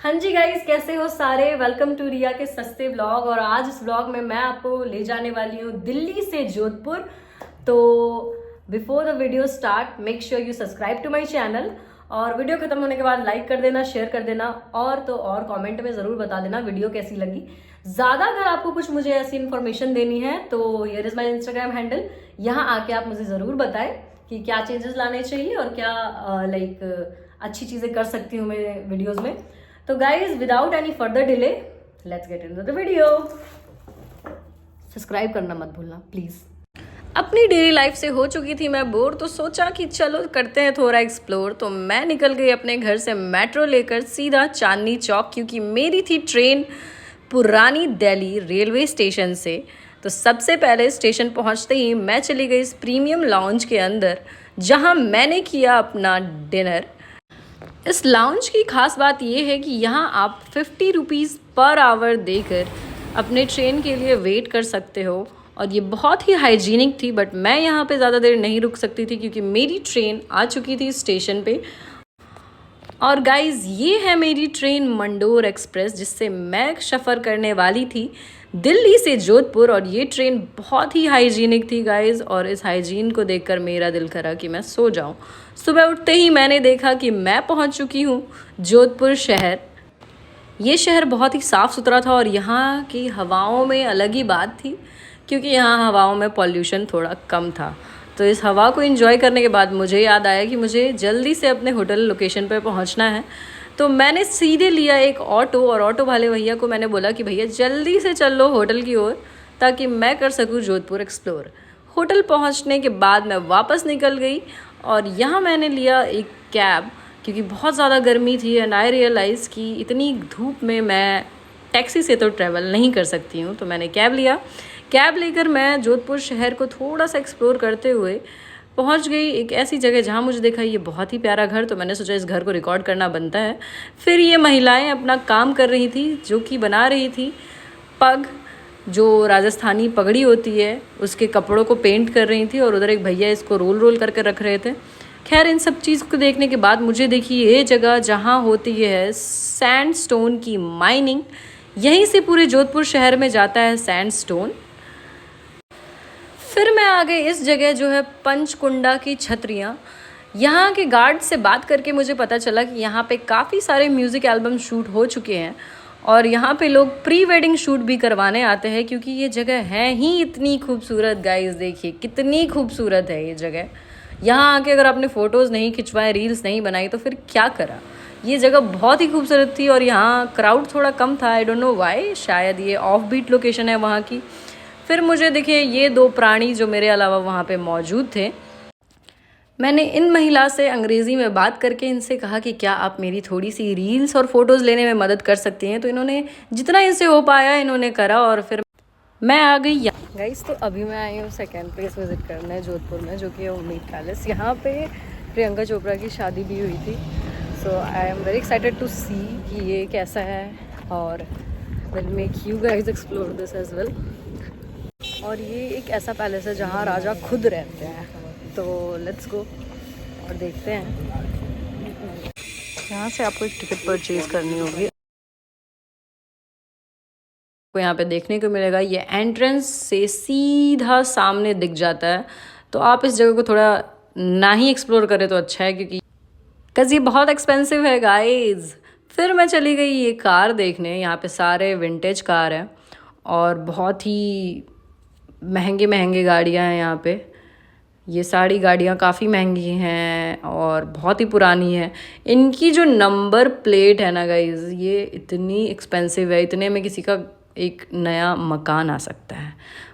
हाँ जी गाइस, कैसे हो सारे। वेलकम टू रिया के सस्ते ब्लॉग। और आज इस ब्लॉग में मैं आपको ले जाने वाली हूँ दिल्ली से जोधपुर। तो before the video start, make sure you subscribe to my channel. और वीडियो खत्म होने के बाद लाइक कर देना, शेयर कर देना, और तो और कमेंट में ज़रूर बता देना वीडियो कैसी लगी। ज़्यादा अगर आपको कुछ मुझे ऐसी इन्फॉर्मेशन देनी है तो here is my Instagram handle. यहाँ आके आप मुझे ज़रूर बताएं कि क्या चेंजेस लाने चाहिए और क्या अच्छी चीज़ें कर सकती हूँ मैं वीडियोज़ में। तो guys, without any further delay, let's get into the video. Subscribe करना मत भूलना प्लीज। अपनी डेली लाइफ से हो चुकी थी मैं बोर, तो सोचा कि चलो करते हैं थोड़ा एक्सप्लोर। तो मैं निकल गई अपने घर से मेट्रो लेकर सीधा चांदनी चौक, क्योंकि मेरी थी ट्रेन पुरानी दिल्ली रेलवे स्टेशन से। तो सबसे पहले स्टेशन पहुंचते ही मैं चली गई इस प्रीमियम लाउंज के अंदर, जहां मैंने किया अपना डिनर। इस लाउंज की खास बात यह है कि यहाँ आप 50 रुपीज़ पर आवर देकर अपने ट्रेन के लिए वेट कर सकते हो। और ये बहुत ही हाइजीनिक थी, बट मैं यहाँ पे ज़्यादा देर नहीं रुक सकती थी क्योंकि मेरी ट्रेन आ चुकी थी स्टेशन पे। और गाइज़, ये है मेरी ट्रेन मंडोर एक्सप्रेस, जिससे मैं सफ़र करने वाली थी दिल्ली से जोधपुर। और ये ट्रेन बहुत ही हाइजीनिक थी गाइज़, और इस हाइजीन को देखकर मेरा दिल करा कि मैं सो जाऊं। सुबह उठते ही मैंने देखा कि मैं पहुंच चुकी हूं जोधपुर शहर। ये शहर बहुत ही साफ़ सुथरा था और यहाँ की हवाओं में अलग ही बात थी, क्योंकि यहाँ हवाओं में पॉल्यूशन थोड़ा कम था। तो इस हवा को एंजॉय करने के बाद मुझे याद आया कि मुझे जल्दी से अपने होटल लोकेशन पर पहुँचना है। तो मैंने सीधे लिया एक ऑटो, और ऑटो वाले भैया को मैंने बोला कि भैया जल्दी से चलो होटल की ओर, ताकि मैं कर सकूँ जोधपुर एक्सप्लोर। होटल पहुंचने के बाद मैं वापस निकल गई और यहाँ मैंने लिया एक कैब, क्योंकि बहुत ज़्यादा गर्मी थी एंड आई रियलाइज़ कि इतनी धूप में मैं टैक्सी से तो ट्रैवल नहीं कर सकती हूँ। तो मैंने कैब लिया। कैब लेकर मैं जोधपुर शहर को थोड़ा सा एक्सप्लोर करते हुए पहुंच गई एक ऐसी जगह जहां मुझे देखा ये बहुत ही प्यारा घर। तो मैंने सोचा इस घर को रिकॉर्ड करना बनता है। फिर ये महिलाएं अपना काम कर रही थी, जो कि बना रही थी पग, जो राजस्थानी पगड़ी होती है, उसके कपड़ों को पेंट कर रही थी। और उधर एक भैया इसको रोल रोल करके रख रहे थे। खैर, इन सब चीज़ को देखने के बाद मुझे देखी ये जगह जहाँ होती है सैंडस्टोन की माइनिंग। यहीं से पूरे जोधपुर शहर में जाता है सैंडस्टोन। फिर मैं आ गई इस जगह जो है पंचकुंडा की छतरियाँ। यहाँ के गार्ड से बात करके मुझे पता चला कि यहाँ पे काफ़ी सारे म्यूज़िक एल्बम शूट हो चुके हैं और यहाँ पे लोग प्री वेडिंग शूट भी करवाने आते हैं, क्योंकि ये जगह है ही इतनी खूबसूरत। गाइस देखिए कितनी खूबसूरत है ये जगह। यहाँ आके अगर आपने फ़ोटोज़ नहीं खिंचवाए, रील्स नहीं बनाई, तो फिर क्या करा। ये जगह बहुत ही खूबसूरत थी और यहाँ क्राउड थोड़ा कम था। आई डोंट नो वाई, शायद ये ऑफ बीट लोकेशन है वहाँ की। फिर मुझे दिखे ये दो प्राणी जो मेरे अलावा वहाँ पे मौजूद थे। मैंने इन महिला से अंग्रेज़ी में बात करके इनसे कहा कि क्या आप मेरी थोड़ी सी रील्स और फ़ोटोज़ लेने में मदद कर सकती हैं। तो इन्होंने जितना इनसे हो पाया इन्होंने करा और फिर मैं आ गई यहाँ। गाइस, तो अभी मैं आई हूँ सेकेंड प्लेस विज़िट करने जोधपुर में, जो कि उम्मीद पैलेस। यहाँ पे प्रियंका चोपड़ा की शादी भी हुई थी। So I am very excited to see कि ये कैसा है, और will make you guys explore this as well. और ये एक ऐसा पैलेस है जहाँ राजा खुद रहते हैं। तो लेट्स गो और देखते हैं। यहाँ से आपको एक टिकट परचेज करनी होगी। को यहाँ पे देखने को मिलेगा, ये एंट्रेंस से सीधा सामने दिख जाता है। तो आप इस जगह को थोड़ा ना ही एक्सप्लोर करें तो अच्छा है, क्योंकि ये बहुत एक्सपेंसिव है गाइज। फिर मैं चली गई ये कार देखने। यहाँ पे सारे विंटेज कार हैं और बहुत ही महंगे महंगे गाड़ियाँ हैं यहाँ पे। ये सारी गाड़ियाँ काफ़ी महंगी हैं और बहुत ही पुरानी है। इनकी जो नंबर प्लेट है ना गाइज, ये इतनी एक्सपेंसिव है, इतने में किसी का एक नया मकान आ सकता है।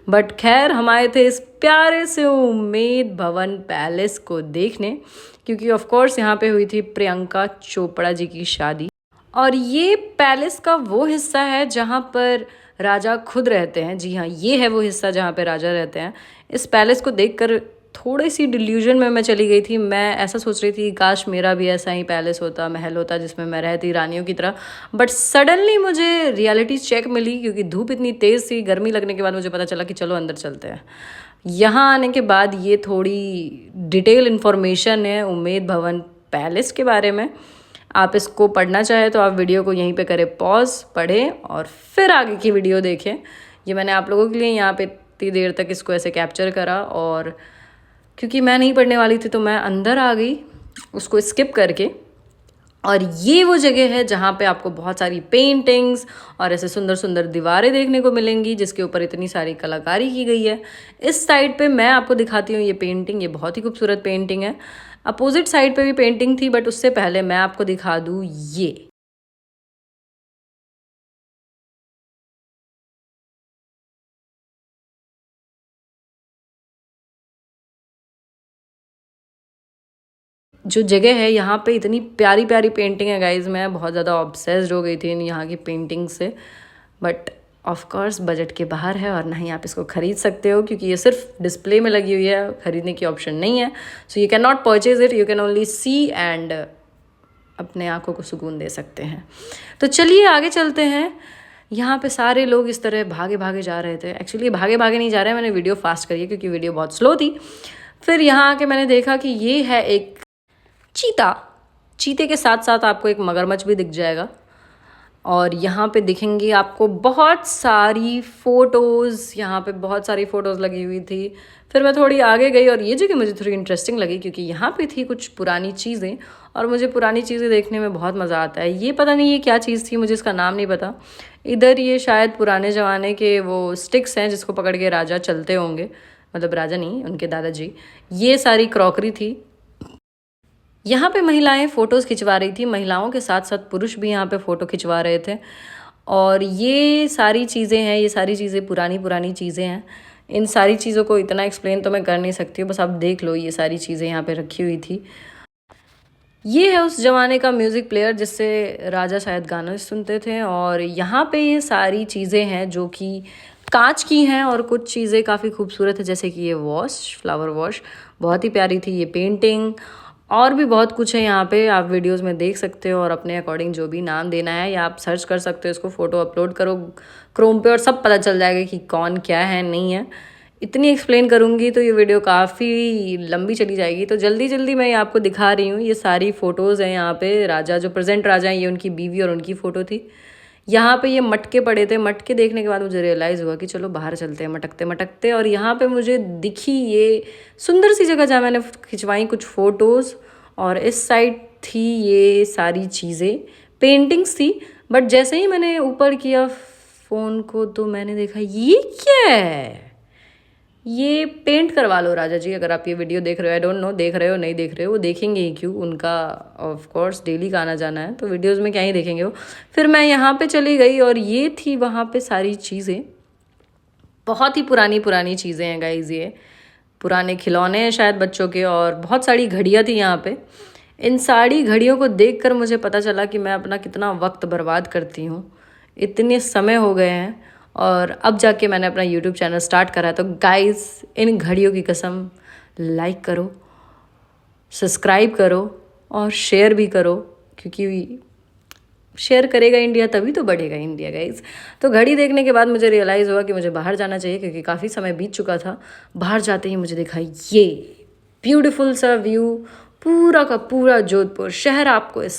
बट खैर, हम आए थे इस प्यारे से उम्मेद भवन पैलेस को देखने, क्योंकि ऑफ कोर्स यहाँ पे हुई थी प्रियंका चोपड़ा जी की शादी। और ये पैलेस का वो हिस्सा है जहाँ पर राजा खुद रहते हैं। जी हाँ, ये है वो हिस्सा जहाँ पे राजा रहते हैं। इस पैलेस को देखकर थोड़ी सी डिल्यूजन में मैं चली गई थी। मैं ऐसा सोच रही थी काश मेरा भी ऐसा ही पैलेस होता, महल होता, जिसमें मैं रहती रानियों की तरह। बट सडनली मुझे रियलिटी चेक मिली, क्योंकि धूप इतनी तेज़ थी। गर्मी लगने के बाद मुझे पता चला कि चलो अंदर चलते हैं। यहाँ आने के बाद ये थोड़ी डिटेल इन्फॉर्मेशन है उम्मेद भवन पैलेस के बारे में। आप इसको पढ़ना चाहें तो आप वीडियो को यहीं पे करें पॉज, पढ़ें और फिर आगे की वीडियो देखें। ये मैंने आप लोगों के लिए यहाँ पे इतनी देर तक इसको ऐसे कैप्चर करा, और क्योंकि मैं नहीं पढ़ने वाली थी तो मैं अंदर आ गई उसको स्किप करके। और ये वो जगह है जहाँ पे आपको बहुत सारी पेंटिंग्स और ऐसे सुंदर सुंदर दीवारें देखने को मिलेंगी जिसके ऊपर इतनी सारी कलाकारी की गई है। इस साइड पे मैं आपको दिखाती हूँ ये पेंटिंग, ये बहुत ही खूबसूरत पेंटिंग है। अपोजिट साइड पे भी पेंटिंग थी, बट उससे पहले मैं आपको दिखा दूँ ये। जो जगह है यहाँ पे इतनी प्यारी प्यारी पेंटिंग है गाइज, मैं बहुत ज़्यादा ऑब्सेस्ड हो गई थी इन यहाँ की पेंटिंग से। बट ऑफ कोर्स बजट के बाहर है और ना ही आप इसको ख़रीद सकते हो क्योंकि ये सिर्फ डिस्प्ले में लगी हुई है, ख़रीदने की ऑप्शन नहीं है। So you can not purchase it, you can only see and अपने आँखों को सुकून दे सकते हैं। तो चलिए आगे चलते हैं। यहाँ पे सारे लोग इस तरह भागे भागे जा रहे थे। एक्चुअली भागे भागे नहीं जा रहे हैं, मैंने वीडियो फास्ट करी है क्योंकि वीडियो बहुत स्लो थी। फिर यहाँ आके मैंने देखा कि ये है एक चीता। चीते के साथ साथ आपको एक मगरमच्छ भी दिख जाएगा, और यहाँ पे दिखेंगी आपको बहुत सारी फ़ोटोज़। यहाँ पे बहुत सारी फ़ोटोज़ लगी हुई थी। फिर मैं थोड़ी आगे गई और ये जगह मुझे थोड़ी इंटरेस्टिंग लगी क्योंकि यहाँ पे थी कुछ पुरानी चीज़ें, और मुझे पुरानी चीज़ें देखने में बहुत मज़ा आता है। ये पता नहीं ये क्या चीज़ थी, मुझे इसका नाम नहीं पता। इधर ये शायद पुराने ज़माने के वो स्टिक्स हैं जिसको पकड़ के राजा चलते होंगे, मतलब राजा नहीं, उनके दादाजी। ये सारी क्रॉकरी थी। यहाँ पे महिलाएं फ़ोटोज़ खिंचवा रही थी, महिलाओं के साथ साथ पुरुष भी यहाँ पे फ़ोटो खिंचवा रहे थे। और ये सारी चीज़ें हैं, ये सारी चीज़ें पुरानी पुरानी चीज़ें हैं। इन सारी चीज़ों को इतना एक्सप्लेन तो मैं कर नहीं सकती हूँ, बस आप देख लो ये सारी चीज़ें यहाँ पे रखी हुई थी। ये है उस ज़माने का म्यूज़िक प्लेयर जिससे राजा शायद गाना सुनते थे। और यहाँ पे ये सारी चीज़ें हैं जो कि कांच की हैं, और कुछ चीज़ें काफ़ी खूबसूरत है जैसे कि ये वॉश, फ्लावर वॉश बहुत ही प्यारी थी। ये पेंटिंग और भी बहुत कुछ है यहाँ पे, आप वीडियोस में देख सकते हो और अपने अकॉर्डिंग जो भी नाम देना है, या आप सर्च कर सकते हो इसको, फ़ोटो अपलोड करो क्रोम पे और सब पता चल जाएगा कि कौन क्या है नहीं है। इतनी एक्सप्लेन करूँगी तो ये वीडियो काफ़ी लंबी चली जाएगी, तो जल्दी जल्दी मैं ये आपको दिखा रही हूँ। ये सारी फ़ोटोज़ हैं यहाँ पे। राजा जो प्रेजेंट राजा हैं, ये उनकी बीवी और उनकी फ़ोटो थी। यहाँ पे ये मटके पड़े थे। मटके देखने के बाद मुझे रियलाइज़ हुआ कि चलो बाहर चलते हैं मटकते मटकते, और यहाँ पे मुझे दिखी ये सुंदर सी जगह जहाँ मैंने खिंचवाई कुछ फ़ोटोज़। और इस साइड थी ये सारी चीज़ें, पेंटिंग्स थी। बट जैसे ही मैंने ऊपर किया फ़ोन को तो मैंने देखा ये क्या है। ये पेंट करवा लो राजा जी, अगर आप ये वीडियो देख रहे हो। आई डोंट नो देख रहे हो नहीं देख रहे हो, वो देखेंगे ही क्यों, उनका ऑफ कोर्स डेली का आना जाना है तो वीडियोस में क्या ही देखेंगे वो। फिर मैं यहाँ पे चली गई और ये थी वहाँ पे सारी चीज़ें, बहुत ही पुरानी पुरानी चीज़ें हैं गाइज। ये पुराने खिलौने हैं शायद बच्चों के, और बहुत सारी घड़ियाँ थी यहाँ पे। इन सारी घड़ियों को देखकर मुझे पता चला कि मैं अपना कितना वक्त बर्बाद करती हूँ। इतने समय हो गए हैं और अब जाके मैंने अपना यूट्यूब चैनल स्टार्ट करा है। तो गाइस इन घड़ियों की कसम, लाइक करो, सब्सक्राइब करो और शेयर भी करो, क्योंकि शेयर करेगा इंडिया तभी तो बढ़ेगा इंडिया गाइज। तो घड़ी देखने के बाद मुझे रियलाइज़ हुआ कि मुझे बाहर जाना चाहिए क्योंकि काफ़ी समय बीत चुका था। बाहर जाते ही मुझे दिखा ये ब्यूटीफुल सा व्यू, पूरा का पूरा जोधपुर शहर आपको इस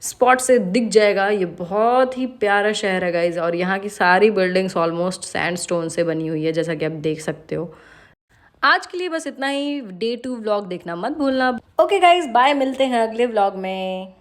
स्पॉट से दिख जाएगा। ये बहुत ही प्यारा शहर है गाइज, और यहाँ की सारी बिल्डिंग्स ऑलमोस्ट सैंडस्टोन से बनी हुई है जैसा कि आप देख सकते हो। आज के लिए बस इतना ही। डे 2 व्लॉग देखना मत भूलना। ओके गाइज, बाय, मिलते हैं अगले व्लॉग में।